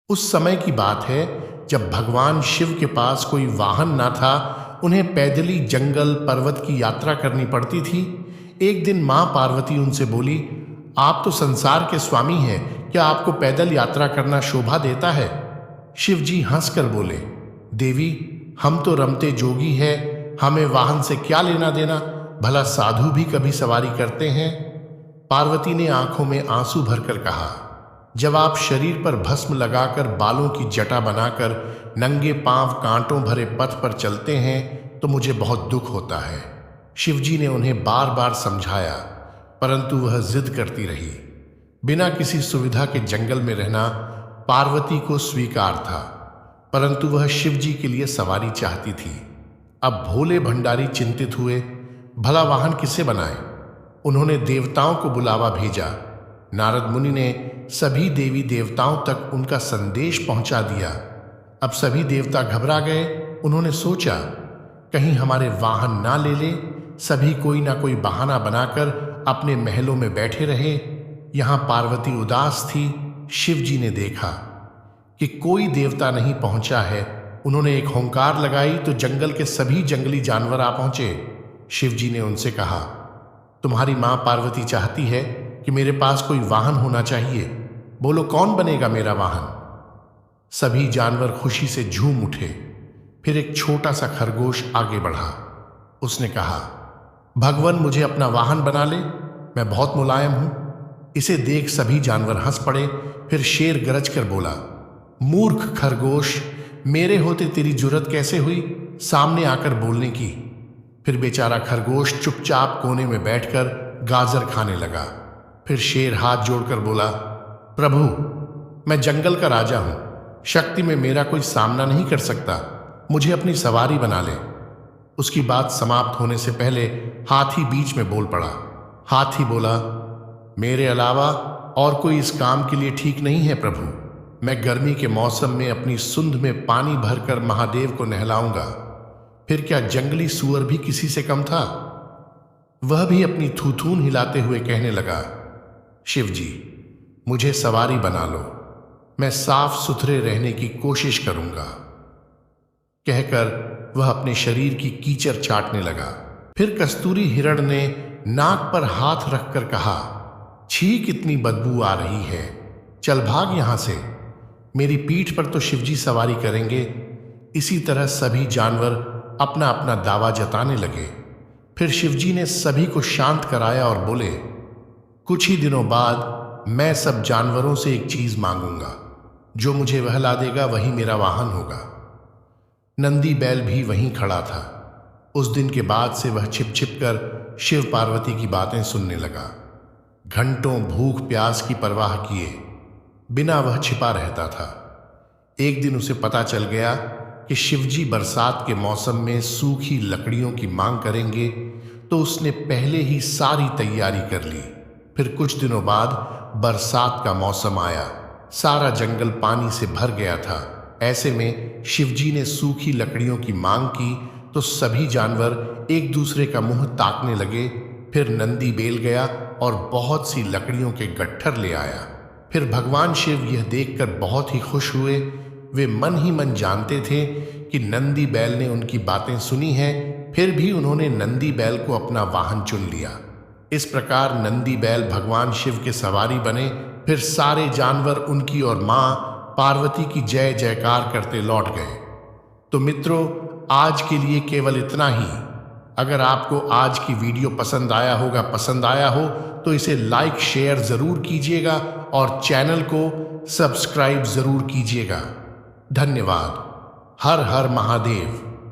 उस समय की बात है जब भगवान शिव के पास कोई वाहन ना था। उन्हें पैदली जंगल पर्वत की यात्रा करनी पड़ती थी। एक दिन माँ पार्वती उनसे बोली, आप तो संसार के स्वामी हैं, क्या आपको पैदल यात्रा करना शोभा देता है? शिव जी हंसकर बोले, देवी, हम तो रमते जोगी है, हमें वाहन से क्या लेना देना? भला साधु भी कभी सवारी करते हैं? पार्वती ने आंखों में आंसू भरकर कहा, जब आप शरीर पर भस्म लगाकर बालों की जटा बनाकर नंगे पांव कांटों भरे पथ पर चलते हैं तो मुझे बहुत दुख होता है। शिवजी ने उन्हें बार बार समझाया, परंतु वह जिद करती रही। बिना किसी सुविधा के जंगल में रहना पार्वती को स्वीकार था, परंतु वह शिवजी के लिए सवारी चाहती थी। अब भोले भंडारी चिंतित हुए, भला वाहन किसे बनाए? उन्होंने देवताओं को बुलावा भेजा। नारद मुनि ने सभी देवी देवताओं तक उनका संदेश पहुंचा दिया। अब सभी देवता घबरा गए। उन्होंने सोचा, कहीं हमारे वाहन ना ले ले। सभी कोई ना कोई बहाना बनाकर अपने महलों में बैठे रहे। यहां पार्वती उदास थी। शिव जी ने देखा कि कोई देवता नहीं पहुंचा है। उन्होंने एक हुंकार लगाई तो जंगल के सभी जंगली जानवर आ पहुंचे। शिव जी ने उनसे कहा, तुम्हारी मां पार्वती चाहती है कि मेरे पास कोई वाहन होना चाहिए। बोलो, कौन बनेगा मेरा वाहन? सभी जानवर खुशी से झूम उठे। फिर एक छोटा सा खरगोश आगे बढ़ा। उसने कहा, भगवान, मुझे अपना वाहन बना ले, मैं बहुत मुलायम हूं। इसे देख सभी जानवर हंस पड़े। फिर शेर गरज कर बोला, मूर्ख खरगोश, मेरे होते तेरी जुर्रत कैसे हुई सामने आकर बोलने की? फिर बेचारा खरगोश चुपचाप कोने में बैठकर गाजर खाने लगा। फिर शेर हाथ जोड़कर बोला, प्रभु, मैं जंगल का राजा हूं, शक्ति में मेरा कोई सामना नहीं कर सकता, मुझे अपनी सवारी बना ले। उसकी बात समाप्त होने से पहले हाथी बीच में बोल पड़ा। हाथी बोला, मेरे अलावा और कोई इस काम के लिए ठीक नहीं है प्रभु। मैं गर्मी के मौसम में अपनी सुंड में पानी भरकर महादेव को नहलाऊंगा। फिर क्या जंगली सुअर भी किसी से कम था? वह भी अपनी थूथून हिलाते हुए कहने लगा, शिव जी, मुझे सवारी बना लो, मैं साफ सुथरे रहने की कोशिश करूंगा। कहकर वह अपने शरीर की कीचड़ चाटने लगा। फिर कस्तूरी हिरण ने नाक पर हाथ रखकर कहा, छी, कितनी बदबू आ रही है, चल भाग यहां से। मेरी पीठ पर तो शिवजी सवारी करेंगे। इसी तरह सभी जानवर अपना अपना दावा जताने लगे। फिर शिवजी ने सभी को शांत कराया और बोले, कुछ ही दिनों बाद मैं सब जानवरों से एक चीज मांगूंगा, जो मुझे वहला देगा वही मेरा वाहन होगा। नंदी बैल भी वहीं खड़ा था। उस दिन के बाद से वह छिप छिप कर शिव पार्वती की बातें सुनने लगा। घंटों भूख प्यास की परवाह किए बिना वह छिपा रहता था। एक दिन उसे पता चल गया कि शिवजी बरसात के मौसम में सूखी लकड़ियों की मांग करेंगे, तो उसने पहले ही सारी तैयारी कर ली। फिर कुछ दिनों बाद बरसात का मौसम आया। सारा जंगल पानी से भर गया था। ऐसे में शिवजी ने सूखी लकड़ियों की मांग की तो सभी जानवर एक दूसरे का मुंह ताकने लगे। फिर नंदी बैल गया और बहुत सी लकड़ियों के गट्ठर ले आया। फिर भगवान शिव यह देखकर बहुत ही खुश हुए। वे मन ही मन जानते थे कि नंदी बैल ने उनकी बातें सुनी हैं, फिर भी उन्होंने नंदी बैल को अपना वाहन चुन लिया। इस प्रकार नंदी बैल भगवान शिव के सवारी बने। फिर सारे जानवर उनकी और मां पार्वती की जय जयकार करते लौट गए। तो मित्रों, आज के लिए केवल इतना ही। अगर आपको आज की वीडियो पसंद आया हो तो इसे लाइक शेयर जरूर कीजिएगा और चैनल को सब्सक्राइब जरूर कीजिएगा। धन्यवाद। हर हर महादेव।